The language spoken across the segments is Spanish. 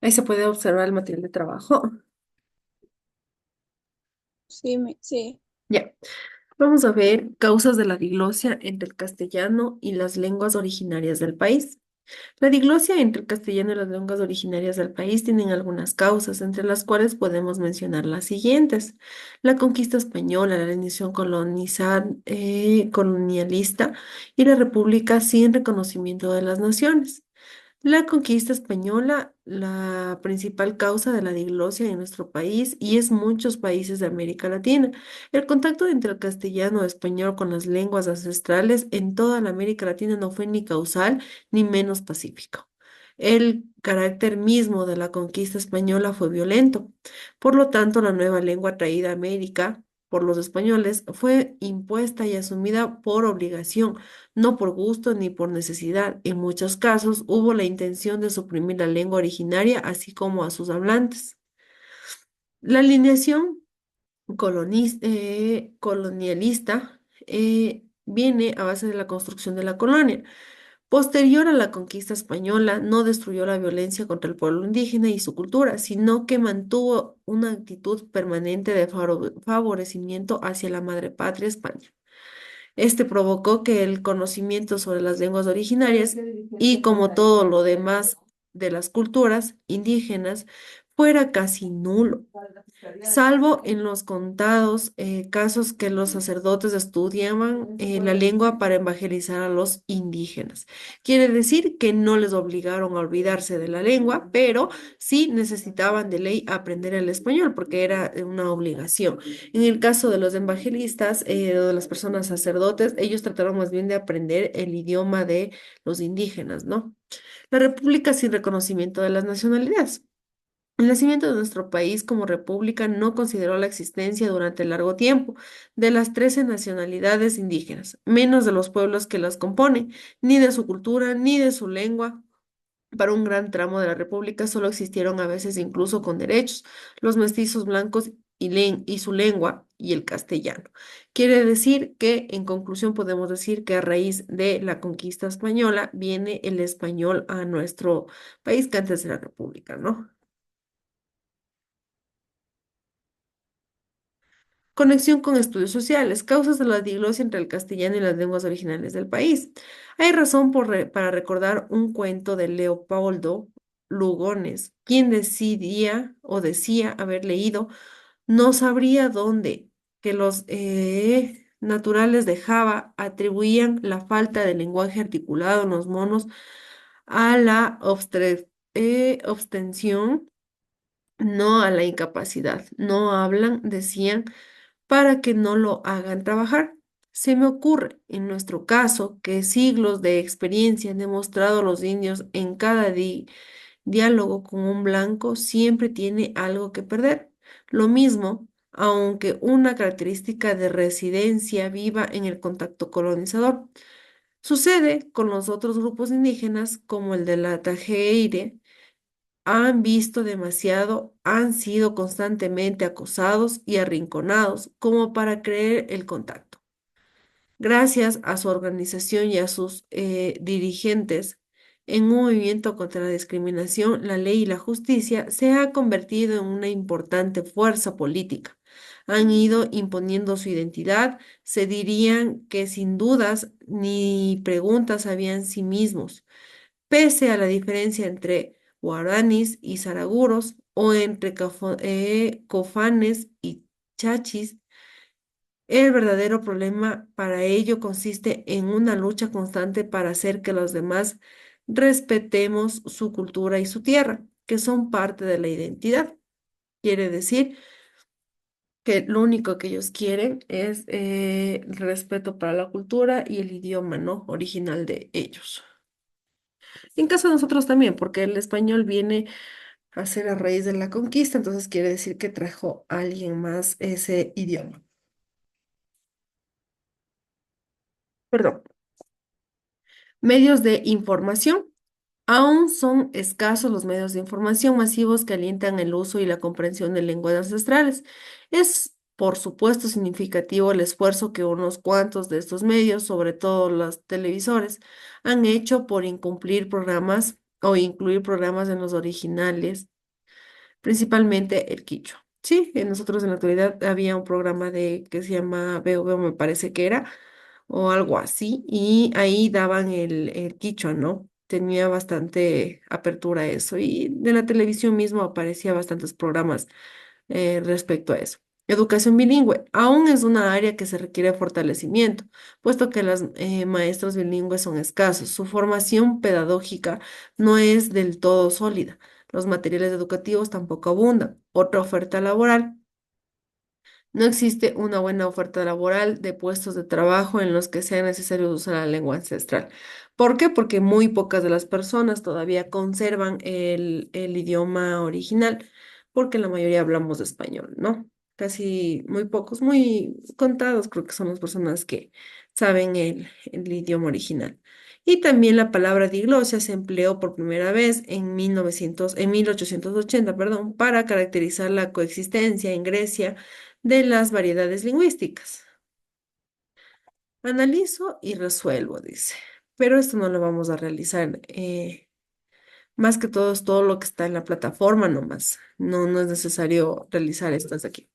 Ahí se puede observar el material de trabajo. Sí, sí. Ya, vamos a ver causas de la diglosia entre el castellano y las lenguas originarias del país. La diglosia entre el castellano y las lenguas originarias del país tienen algunas causas, entre las cuales podemos mencionar las siguientes. La conquista española, la inicio colonialista y la república sin reconocimiento de las naciones. La conquista española, la principal causa de la diglosia en nuestro país y es muchos países de América Latina. El contacto entre el castellano o español con las lenguas ancestrales en toda la América Latina no fue ni causal ni menos pacífico. El carácter mismo de la conquista española fue violento. Por lo tanto, la nueva lengua traída a América por los españoles fue impuesta y asumida por obligación, no por gusto ni por necesidad. En muchos casos hubo la intención de suprimir la lengua originaria, así como a sus hablantes. La alineación colonialista viene a base de la construcción de la colonia. Posterior a la conquista española, no destruyó la violencia contra el pueblo indígena y su cultura, sino que mantuvo una actitud permanente de favorecimiento hacia la madre patria España. Este provocó que el conocimiento sobre las lenguas originarias y como todo lo demás de las culturas indígenas fuera casi nulo, salvo en los contados casos que los sacerdotes estudiaban la lengua para evangelizar a los indígenas. Quiere decir que no les obligaron a olvidarse de la lengua, pero sí necesitaban de ley aprender el español porque era una obligación. En el caso de los evangelistas, o de las personas sacerdotes, ellos trataron más bien de aprender el idioma de los indígenas, ¿no? La república sin reconocimiento de las nacionalidades. El nacimiento de nuestro país como república no consideró la existencia durante largo tiempo de las 13 nacionalidades indígenas, menos de los pueblos que las componen, ni de su cultura, ni de su lengua. Para un gran tramo de la república solo existieron a veces incluso con derechos los mestizos blancos y su lengua y el castellano. Quiere decir que, en conclusión, podemos decir que a raíz de la conquista española viene el español a nuestro país que antes era república, ¿no? Conexión con estudios sociales, causas de la diglosia entre el castellano y las lenguas originales del país. Hay razón para recordar un cuento de Leopoldo Lugones, quien decidía o decía haber leído, no sabría dónde, que los naturales de Java atribuían la falta de lenguaje articulado en los monos a la abstención, no a la incapacidad. No hablan, decían para que no lo hagan trabajar. Se me ocurre, en nuestro caso, que siglos de experiencia han demostrado a los indios en cada diálogo con un blanco siempre tiene algo que perder. Lo mismo, aunque una característica de residencia viva en el contacto colonizador. Sucede con los otros grupos indígenas, como el de la Tajeire, han visto demasiado, han sido constantemente acosados y arrinconados como para creer el contacto. Gracias a su organización y a sus dirigentes, en un movimiento contra la discriminación, la ley y la justicia se ha convertido en una importante fuerza política. Han ido imponiendo su identidad, se dirían que sin dudas ni preguntas habían sí mismos. Pese a la diferencia entre guaraníes y saraguros o entre cofanes y chachis, el verdadero problema para ello consiste en una lucha constante para hacer que los demás respetemos su cultura y su tierra, que son parte de la identidad. Quiere decir que lo único que ellos quieren es el respeto para la cultura y el idioma, ¿no? Original de ellos. En caso de nosotros también, porque el español viene a ser a raíz de la conquista, entonces quiere decir que trajo a alguien más ese idioma. Perdón. Medios de información. Aún son escasos los medios de información masivos que alientan el uso y la comprensión de lenguas ancestrales. Es, por supuesto, significativo el esfuerzo que unos cuantos de estos medios, sobre todo los televisores, han hecho por incumplir programas o incluir programas en los originales, principalmente el quichua. Sí, nosotros en la actualidad había un programa que se llama Veo Veo, me parece que era, o algo así, y ahí daban el quichua, ¿no? Tenía bastante apertura eso, y de la televisión mismo aparecía bastantes programas respecto a eso. Educación bilingüe aún es una área que se requiere fortalecimiento, puesto que los maestros bilingües son escasos. Su formación pedagógica no es del todo sólida. Los materiales educativos tampoco abundan. Otra oferta laboral. No existe una buena oferta laboral de puestos de trabajo en los que sea necesario usar la lengua ancestral. ¿Por qué? Porque muy pocas de las personas todavía conservan el idioma original, porque la mayoría hablamos español, ¿no? Casi muy pocos, muy contados creo que son las personas que saben el idioma original. Y también la palabra diglosia se empleó por primera vez en 1880, perdón, para caracterizar la coexistencia en Grecia de las variedades lingüísticas. Analizo y resuelvo, dice. Pero esto no lo vamos a realizar. Más que todo es todo lo que está en la plataforma nomás. No, no es necesario realizar estas de aquí.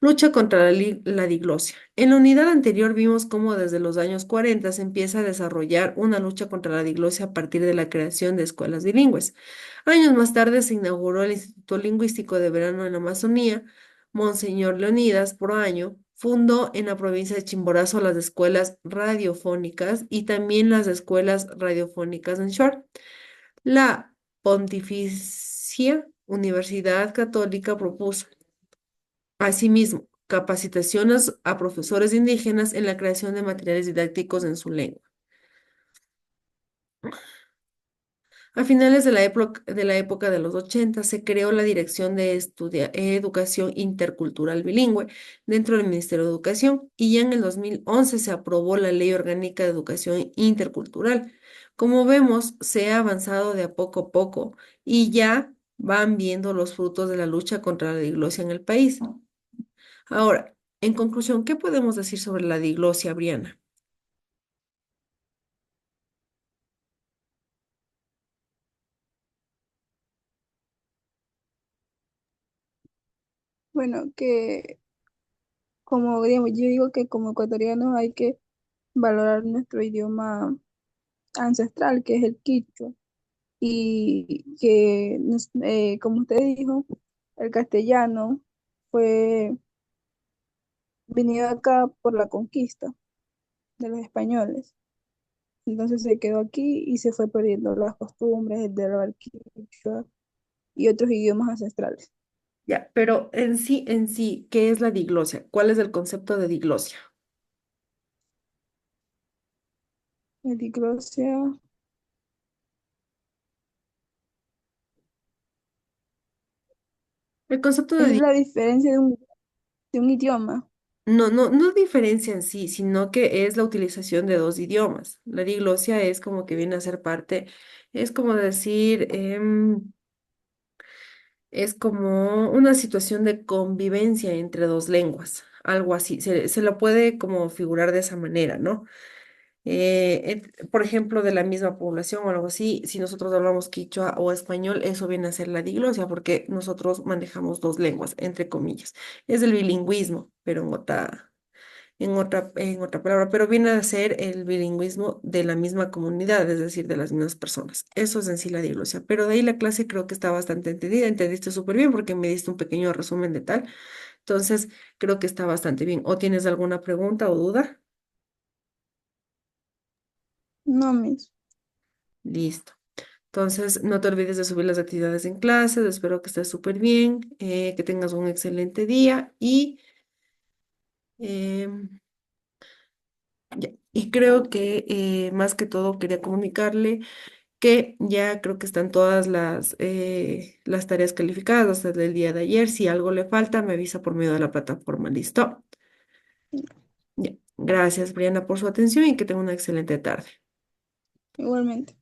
Lucha contra la diglosia. En la unidad anterior vimos cómo desde los años 40 se empieza a desarrollar una lucha contra la diglosia a partir de la creación de escuelas bilingües. Años más tarde se inauguró el Instituto Lingüístico de Verano en la Amazonía. Monseñor Leonidas Proaño fundó en la provincia de Chimborazo las escuelas radiofónicas y también las escuelas radiofónicas en Shore. La Pontificia Universidad Católica propuso asimismo, capacitaciones a profesores indígenas en la creación de materiales didácticos en su lengua. A finales de la época de los 80 se creó la Dirección de Educación Intercultural Bilingüe dentro del Ministerio de Educación y ya en el 2011 se aprobó la Ley Orgánica de Educación Intercultural. Como vemos, se ha avanzado de a poco y ya van viendo los frutos de la lucha contra la diglosia en el país. Ahora, en conclusión, ¿qué podemos decir sobre la diglosia, Briana? Bueno, que como digamos, yo digo que como ecuatorianos hay que valorar nuestro idioma ancestral, que es el quichua, y que, como usted dijo, el castellano fue venido acá por la conquista de los españoles. Entonces se quedó aquí y se fue perdiendo las costumbres del hablar quichua y otros idiomas ancestrales. Ya, pero en sí, ¿qué es la diglosia? ¿Cuál es el concepto de diglosia? La diglosia El concepto es la diferencia de un idioma. no, no, no diferencia en sí, sino que es la utilización de dos idiomas. La diglosia es como que viene a ser parte, es como decir, es como una situación de convivencia entre dos lenguas, algo así. Se lo puede como figurar de esa manera, ¿no? Por ejemplo, de la misma población o algo así, si nosotros hablamos quichua o español, eso viene a ser la diglosia, porque nosotros manejamos dos lenguas, entre comillas. Es el bilingüismo, pero en otra palabra, pero viene a ser el bilingüismo de la misma comunidad, es decir, de las mismas personas. Eso es en sí la diglosia. Pero de ahí la clase creo que está bastante entendida, entendiste súper bien porque me diste un pequeño resumen de tal. Entonces, creo que está bastante bien. ¿O tienes alguna pregunta o duda? No, mis. Listo. Entonces, no te olvides de subir las actividades en clase. Espero que estés súper bien, que tengas un excelente día em, y creo que más que todo quería comunicarle que ya creo que están todas las tareas calificadas hasta el día de ayer. Si algo le falta, me avisa por medio de la plataforma. ¿Listo? Ya. Gracias, Briana, por su atención y que tenga una excelente tarde. Igualmente.